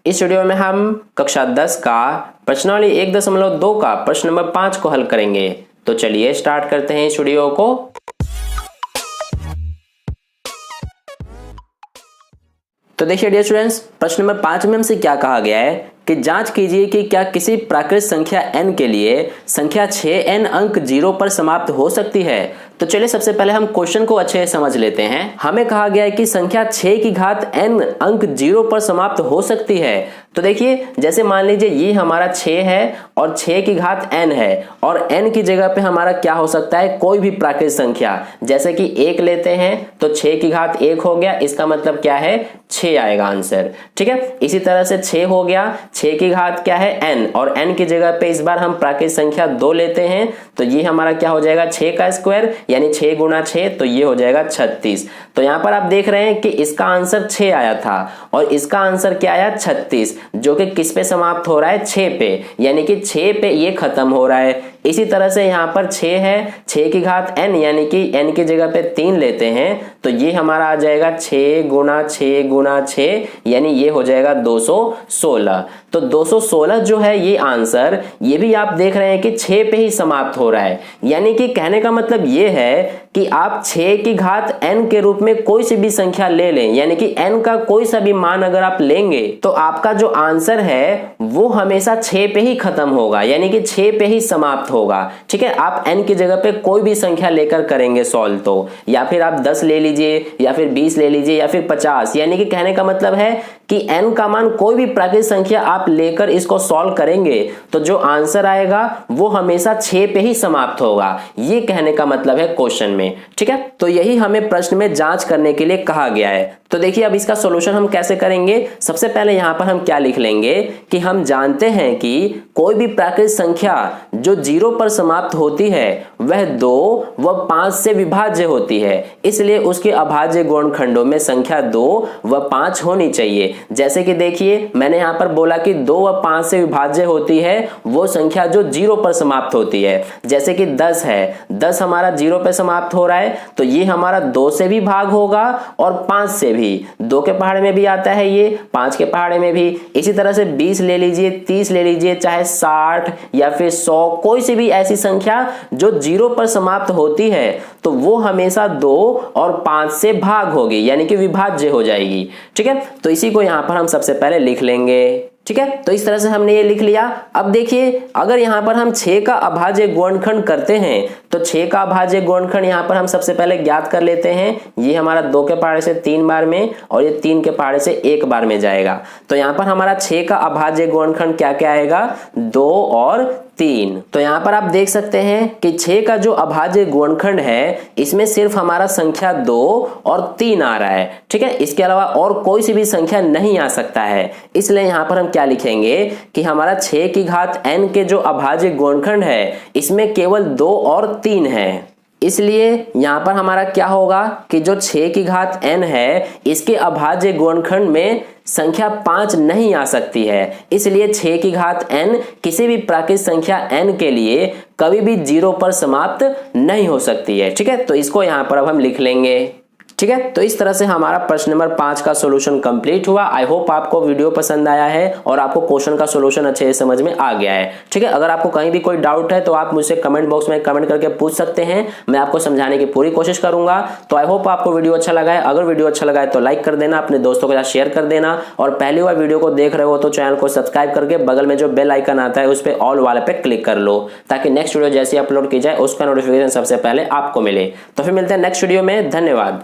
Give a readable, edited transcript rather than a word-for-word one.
इस वीडियो में हम कक्षा 10 का प्रश्नावली 1.2 का प्रश्न नंबर 5 को हल करेंगे। तो चलिए स्टार्ट करते हैं इस वीडियो को। तो देखिए डियर स्टूडेंट्स, प्रश्न नंबर 5 में हमसे क्या कहा गया है कि जांच कीजिए कि क्या किसी प्राकृत संख्या n के लिए संख्या 6n अंक 0 पर समाप्त हो सकती है। तो चलिए सबसे पहले हम क्वेश्चन को अच्छे से समझ लेते हैं। हमें कहा गया है कि संख्या 6 की घात n अंक 0 पर समाप्त हो सकती है। तो देखिए जैसे मान लीजिए ये हमारा 6 है और 6 की घात n है और n की जगह पे हमारा क्या हो सकता है, कोई भी प्राकृत संख्या। जैसे कि 1 लेते हैं तो 6 की घात 1 हो गया, इसका मतलब क्या है 6 आएगा आंसर। ठीक है, इसी तरह से 6 हो गया, 6 की घात क्या है n और n की जगह पे इस बार हम प्राकृत संख्या 2 लेते हैं तो ये हमारा क्या हो जाएगा 6 का स्क्वायर यानी 6 गुणा 6 तो ये हो जाएगा 36। तो यहाँ पर आप देख रहे हैं कि इसका आंसर 6 आया था और इसका आंसर क्या आया 36, जो कि किस पे समाप्त हो रहा है 6 पे, यानी कि 6 पे ये खत्म हो रहा है। इसी तरह से यहाँ पर 6 है, 6 की घात n यानी कि n की जगह पे 3 लेते हैं तो ये हमारा आ जाएगा 6 गुणा 6 गुणा 6 यानी ये हो जाएगा 216। तो 216 जो है ये आंसर, ये भी आप देख रहे हैं कि 6 पे ही समाप्त हो रहा है। यानी कि कहने का मतलब ये है कि आप 6 की घात n के रूप में कोई सी भी संख्या ले लें, यानी कि n का कोई सा भी मान अगर आप लेंगे तो आपका जो आंसर है वो हमेशा 6 पे ही खत्म होगा, यानी कि 6 पे ही समाप्त होगा। ठीक है, आप n की जगह पे कोई भी संख्या लेकर करेंगे सॉल्व तो, या फिर आप 10 ले लीजिए या फिर 20 ले लीजिए या फिर 50, यानी कि कहने का मतलब है कि n का मान कोई भी प्राकृत संख्या आप लेकर इसको सॉल्व करेंगे तो जो आंसर आएगा वो हमेशा 6 पे ही समाप्त होगा। ये कहने का मतलब है क्वेश्चन में। ठीक है, तो यही हमें प्रश्न में जांच करने के लिए कहा गया है। तो देखिए अब इसका सॉल्यूशन हम कैसे करेंगे। सबसे पहले यहां पर हम क्या लिख लेंगे कि हम जानते हैं कि कोई भी प्राकृत संख्या जो 0 पर समाप्त होती है वह 2 व 5 से विभाज्य होती है, इसलिए उसके अभाज्य गुणनखंडों में संख्या 2 व 5 होनी चाहिए। जैसे कि देखिए मैंने यहां पर बोला कि 2 व 5 से विभाज्य होती है वो संख्या जो 0 पर समाप्त होती है। जैसे कि 10 है, 10 हमारा 0 पर समाप्त हो रहा है तो ये हमारा 2 से भी भाग होगा और 5 से भी। 2 के पहाड़े में भी आता है ये, 5 के पहाड़े में भी। इसी तरह से 20 ले लीजिए, 30 ले लीजिए, चाहे 60 या फिर 100, कोई सी भी ऐसी संख्या जो 0 पर समाप्त होती है तो वो हमेशा 2 और 5 से भाग होगी, यानी कि विभाज्य हो जाएगी। ठीक है, तो इसी को यहां पर हम सबसे पहले लिख लेंगे। ठीक है, तो इस तरह से हमने ये लिख लिया। अब देखिए अगर यहाँ पर हम 6 का अभाज्य गुणनखंड करते हैं तो 6 का अभाज्य गुणनखंड यहाँ पर हम सबसे पहले ज्ञात कर लेते हैं। ये हमारा 2 के पहाड़े से 3 बार में और ये 3 के पहाड़े से 1 बार में जाएगा। तो यहाँ पर हमारा 6 का अभाज्य गुणनखंड क्या क्या आएगा 2 और 3। तो यहाँ पर आप देख सकते हैं कि 6 का जो अभाज्य गुणनखंड है इसमें सिर्फ हमारा संख्या 2 और 3 आ रहा है। ठीक है, इसके अलावा और कोई सी भी संख्या नहीं आ सकता है। इसलिए यहाँ पर हम क्या लिखेंगे कि हमारा 6 की घात n के जो अभाज्य गुणनखंड है इसमें केवल 2 और 3 है। इसलिए यहाँ पर हमारा क्या होगा कि जो 6 की घात n है इसके अभाज्य गुणनखंड में संख्या 5 नहीं आ सकती है। इसलिए 6 की घात n किसी भी प्राकृत संख्या n के लिए कभी भी 0 पर समाप्त नहीं हो सकती है। ठीक है, तो इसको यहाँ पर अब हम लिख लेंगे। ठीक है, तो इस तरह से हमारा प्रश्न नंबर 5 का सॉल्यूशन कंप्लीट हुआ। आई होप आपको वीडियो पसंद आया है और आपको क्वेश्चन का सॉल्यूशन अच्छे से समझ में आ गया है। ठीक है, अगर आपको कहीं भी कोई डाउट है तो आप मुझसे कमेंट बॉक्स में कमेंट करके पूछ सकते हैं, मैं आपको समझाने की पूरी कोशिश करूंगा। तो आई होप आपको वीडियो अच्छा लगा है। अगर वीडियो अच्छा लगा है तो लाइक कर देना, अपने दोस्तों के साथ शेयर कर देना और पहली बार वीडियो को देख रहे हो तो चैनल को सब्सक्राइब करके बगल में जो बेल आइकन आता है उस पर ऑल वाले पे क्लिक कर लो ताकि नेक्स्ट वीडियो जैसे अपलोड की जाए उसका नोटिफिकेशन सबसे पहले आपको मिले। तो फिर मिलते हैं नेक्स्ट वीडियो में। धन्यवाद।